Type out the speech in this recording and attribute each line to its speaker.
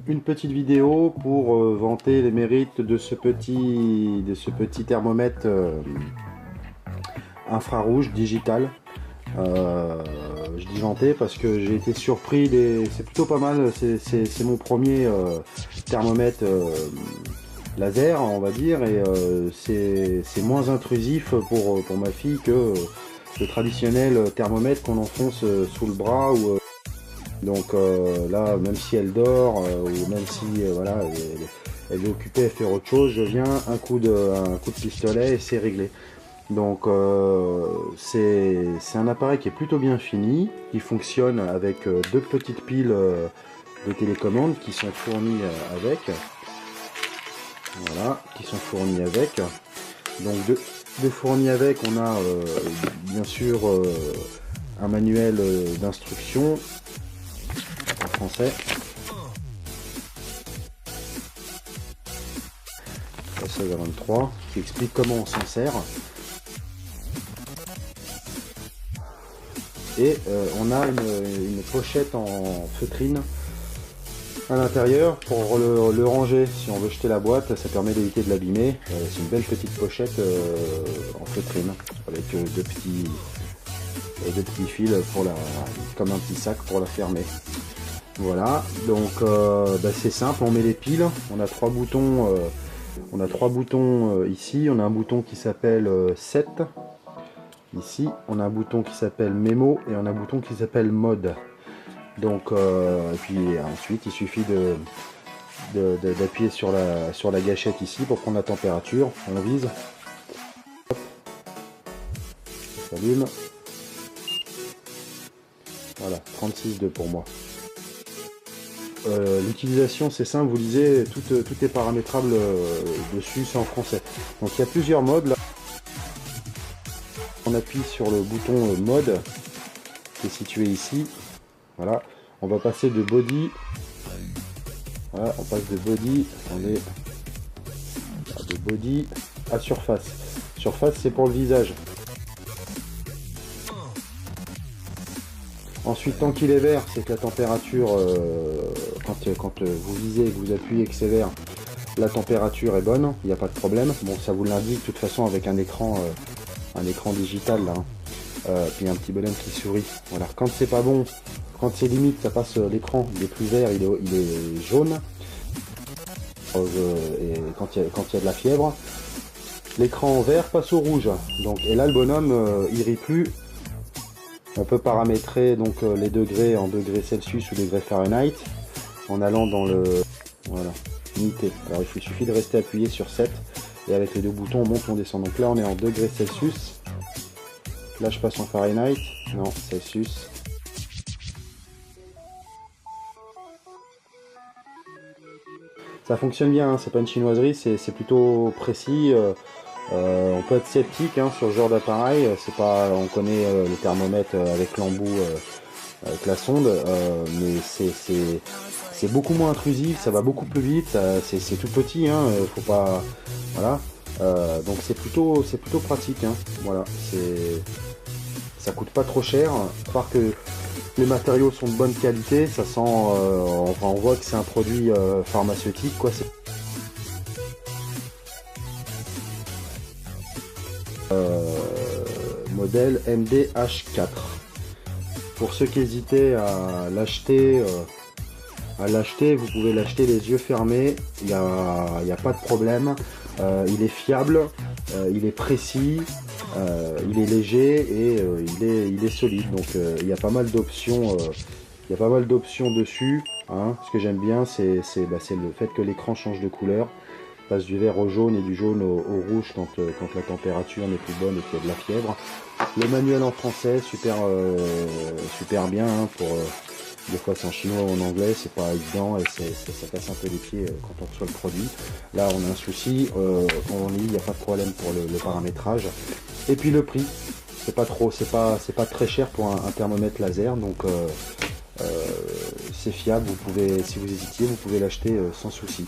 Speaker 1: Une petite vidéo pour vanter les mérites de ce petit thermomètre infrarouge digital. Je dis vanter parce que j'ai été surpris, c'est plutôt pas mal, c'est mon premier thermomètre laser, on va dire, et c'est moins intrusif pour ma fille que le traditionnel thermomètre qu'on enfonce sous le bras. Donc là, même si elle dort, ou même si voilà, elle est occupée à faire autre chose, je viens, un coup de pistolet et c'est réglé. Donc c'est un appareil qui est plutôt bien fini, qui fonctionne avec deux petites piles de télécommande qui sont fournies avec. Voilà, qui sont fournies avec. Donc de fournis avec, on a bien sûr un manuel d'instruction en français. Passage à 23, qui explique comment on s'en sert. Et on a une pochette en feutrine à l'intérieur pour le ranger. Si on veut jeter la boîte, ça permet d'éviter de l'abîmer. C'est une belle petite pochette en feutrine avec deux petits fils pour comme un petit sac pour la fermer. Voilà, donc c'est simple, on met les piles, on a trois boutons, ici, on a un bouton qui s'appelle Set, ici, on a un bouton qui s'appelle Mémo et on a un bouton qui s'appelle Mode. Donc, et puis ensuite il suffit d'appuyer sur la gâchette ici pour prendre la température, on vise, hop, ça s'allume, voilà, 36,2 pour moi. L'utilisation c'est simple, vous lisez, tout est paramétrable dessus, c'est en français. Donc il y a plusieurs modes là. On appuie sur le bouton mode qui est situé ici. Voilà, on va passer de body. Voilà, on passe de body, de body à surface. Surface c'est pour le visage. Ensuite, tant qu'il est vert, c'est que la température, quand vous visez et que vous appuyez et que c'est vert, la température est bonne, il n'y a pas de problème. Bon, ça vous l'indique de toute façon avec un écran digital là, puis un petit bonhomme qui sourit. Voilà. Quand c'est pas bon, quand c'est limite, ça passe l'écran, il est plus vert, il est jaune. Et quand il y a de la fièvre, l'écran vert passe au rouge. Donc, et là, le bonhomme, il rit plus. On peut paramétrer donc les degrés en degrés Celsius ou degrés Fahrenheit en allant dans le voilà, unité. Alors il suffit de rester appuyé sur 7 et avec les deux boutons on monte, on descend. Donc là on est en degrés Celsius. Là je passe en Fahrenheit. Non, Celsius. Ça fonctionne bien, hein, c'est pas une chinoiserie, c'est plutôt précis. On peut être sceptique hein, sur ce genre d'appareil, c'est pas, on connaît le thermomètre avec l'embout, avec la sonde, mais c'est beaucoup moins intrusif, ça va beaucoup plus vite, c'est tout petit, hein, faut pas, voilà, donc c'est plutôt pratique, hein, voilà, ça coûte pas trop cher, part que les matériaux sont de bonne qualité, ça sent, enfin, on voit que c'est un produit pharmaceutique, quoi. Modèle MDH4. Pour ceux qui hésitaient à l'acheter, vous pouvez l'acheter les yeux fermés, il n'y a pas de problème, il est fiable, il est précis, il est léger et il est solide. Donc il y a pas mal d'options, dessus. Hein. Ce que j'aime bien, c'est le fait que l'écran change de couleur, passe du vert au jaune et du jaune au rouge quand la température n'est plus bonne et qu'il y a de la fièvre. Le manuel en français, super bien, hein, pour des fois c'est en chinois ou en anglais, c'est pas évident et ça casse un peu les pieds quand on reçoit le produit. Là on a un souci, quand on lit, il n'y a pas de problème pour le paramétrage. Et puis le prix, c'est pas très cher pour un thermomètre laser, donc c'est fiable, vous pouvez, si vous hésitiez, vous pouvez l'acheter sans souci.